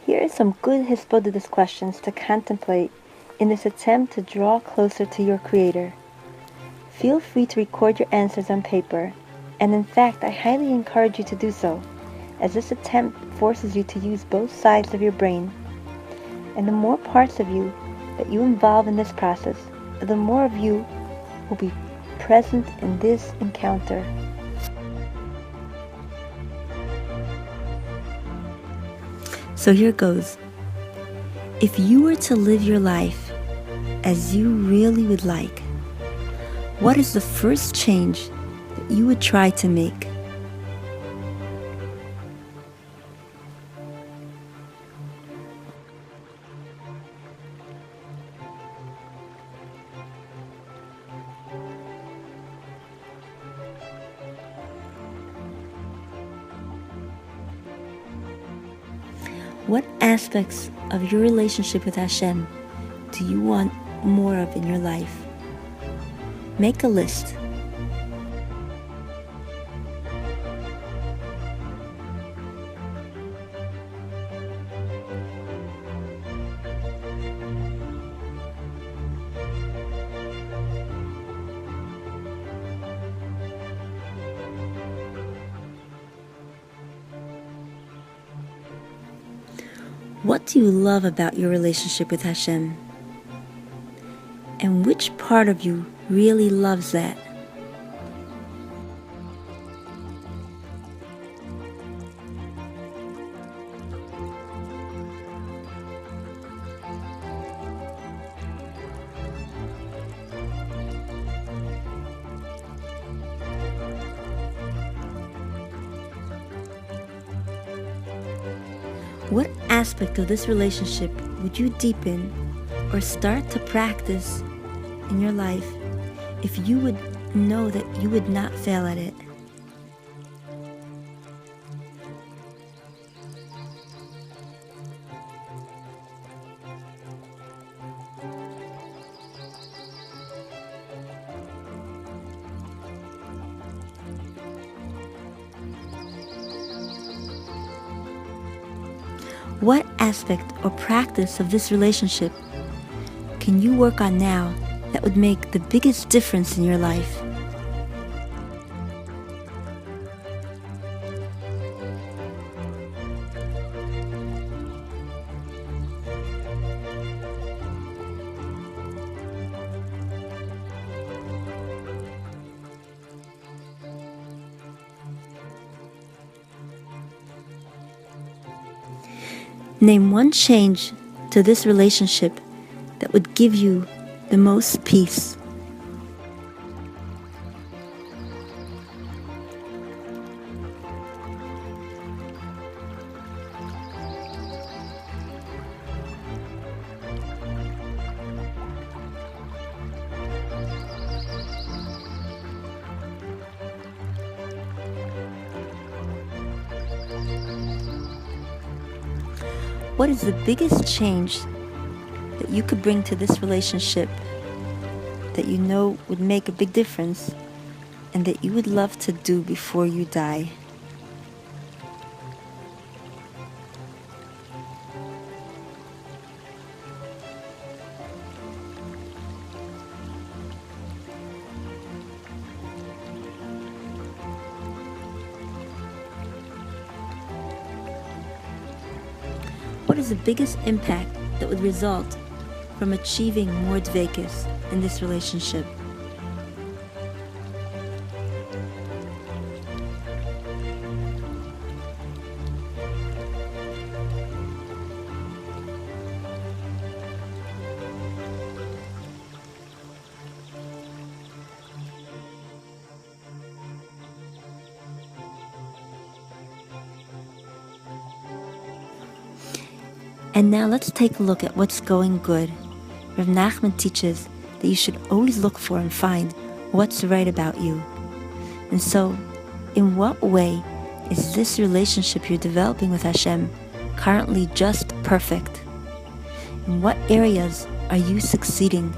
Here are some good Hesperides questions to contemplate in this attempt to draw closer to your Creator. Feel free to record your answers on paper, and in fact, I highly encourage you to do so, as this attempt forces you to use both sides of your brain. And the more parts of you that you involve in this process, the more of you will be present in this encounter. So here goes. If you were to live your life as you really would like, what is the first change that you would try to make? What aspects of your relationship with Hashem do you want more of in your life? Make a list. What do you love about your relationship with Hashem? And which part of you really loves that? What aspect of this relationship would you deepen or start to practice in your life if you would know that you would not fail at it? What aspect or practice of this relationship can you work on now that would make the biggest difference in your life? Name one change to this relationship that would give you the most peace. What is the biggest change that you could bring to this relationship that you know would make a big difference and that you would love to do before you die? What is the biggest impact that would result from achieving more dveikus in this relationship? And now let's take a look at what's going good. Rav Nachman teaches that you should always look for and find what's right about you. And so, in what way is this relationship you're developing with Hashem currently just perfect? In what areas are you succeeding?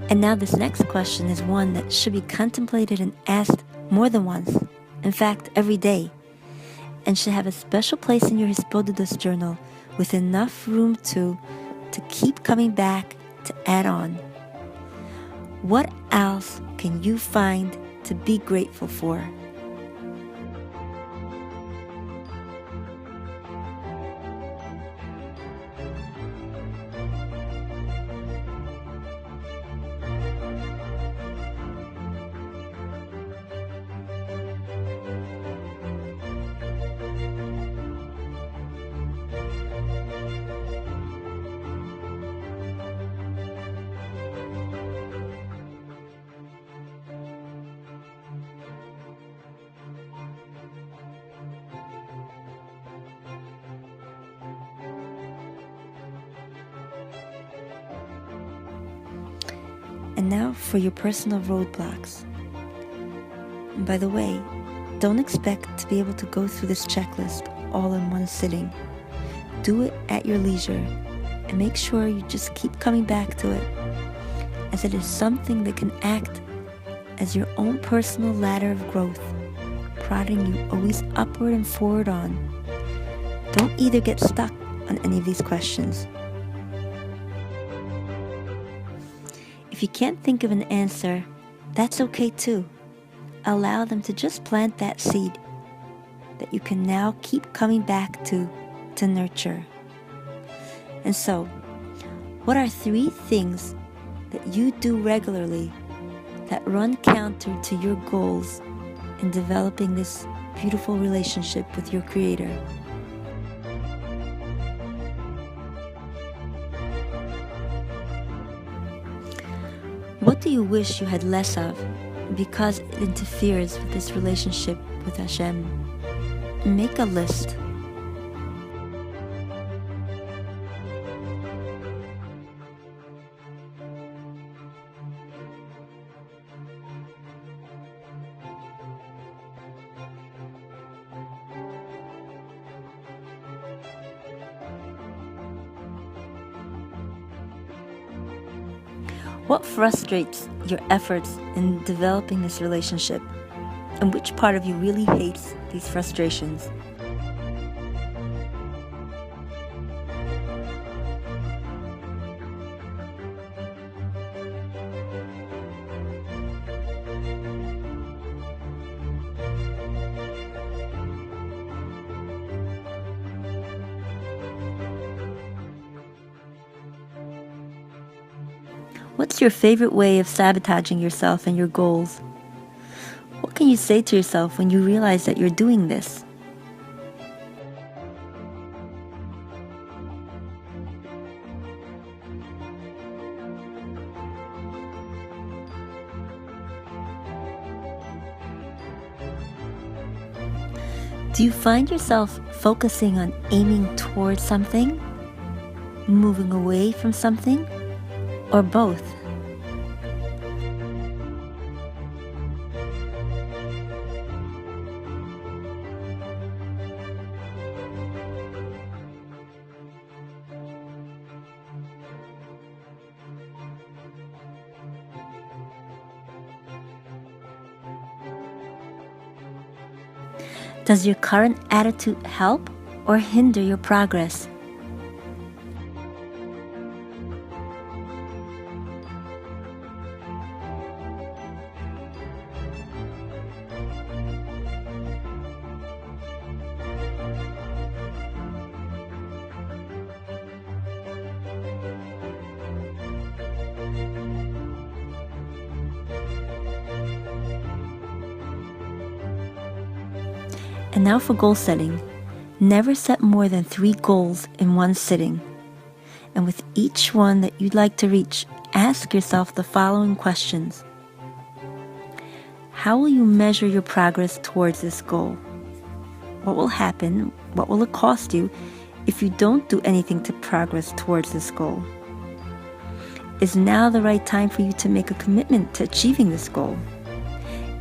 And now this next question is one that should be contemplated and asked more than once, in fact, every day, and should have a special place in your Hispodudos journal with enough room to keep coming back to add on. What else can you find to be grateful for? And now for your personal roadblocks. And by the way, don't expect to be able to go through this checklist all in one sitting. Do it at your leisure and make sure you just keep coming back to it, as it is something that can act as your own personal ladder of growth, prodding you always upward and forward on. Don't either get stuck on any of these questions. If you can't think of an answer, that's okay too. Allow them to just plant that seed that you can now keep coming back to nurture. And so, what are 3 things that you do regularly that run counter to your goals in developing this beautiful relationship with your Creator? What do you wish you had less of because it interferes with this relationship with Hashem? Make a list. What frustrates your efforts in developing this relationship? And which part of you really hates these frustrations? What's your favorite way of sabotaging yourself and your goals? What can you say to yourself when you realize that you're doing this? Do you find yourself focusing on aiming towards something, moving away from something, or both? Does your current attitude help or hinder your progress? And now for goal setting. Never set more than 3 goals in one sitting. And with each one that you'd like to reach, ask yourself the following questions. How will you measure your progress towards this goal? What will happen? What will it cost you if you don't do anything to progress towards this goal? Is now the right time for you to make a commitment to achieving this goal?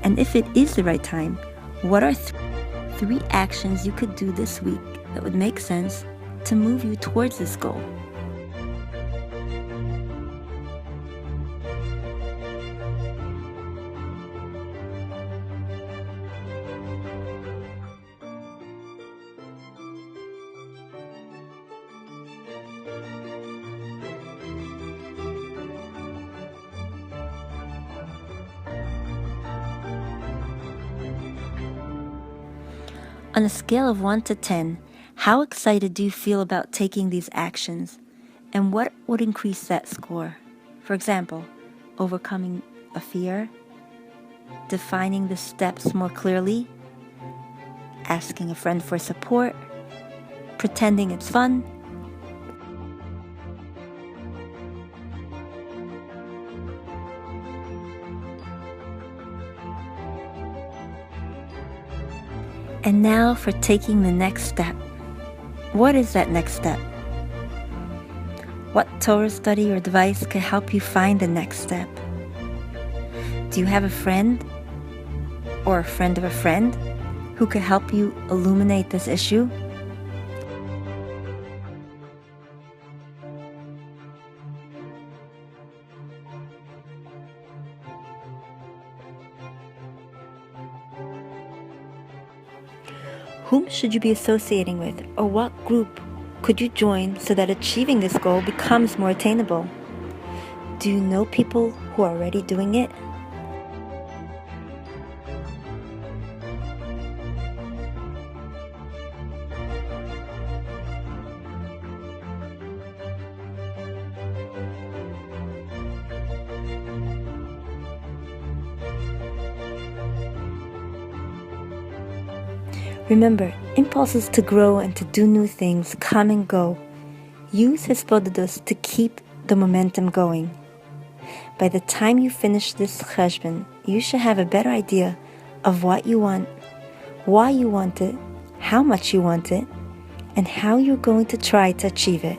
And if it is the right time, what are 3 actions you could do this week that would make sense to move you towards this goal? On a scale of 1 to 10, how excited do you feel about taking these actions? And what would increase that score? For example, overcoming a fear, defining the steps more clearly, asking a friend for support, pretending it's fun. And now for taking the next step. What is that next step? What Torah study or device can help you find the next step? Do you have a friend or a friend of a friend who could help you illuminate this issue? Whom should you be associating with, or what group could you join so that achieving this goal becomes more attainable? Do you know people who are already doing it? Remember, impulses to grow and to do new things come and go. Use Hisbodedus to keep the momentum going. By the time you finish this cheshbon, you should have a better idea of what you want, why you want it, how much you want it, and how you're going to try to achieve it.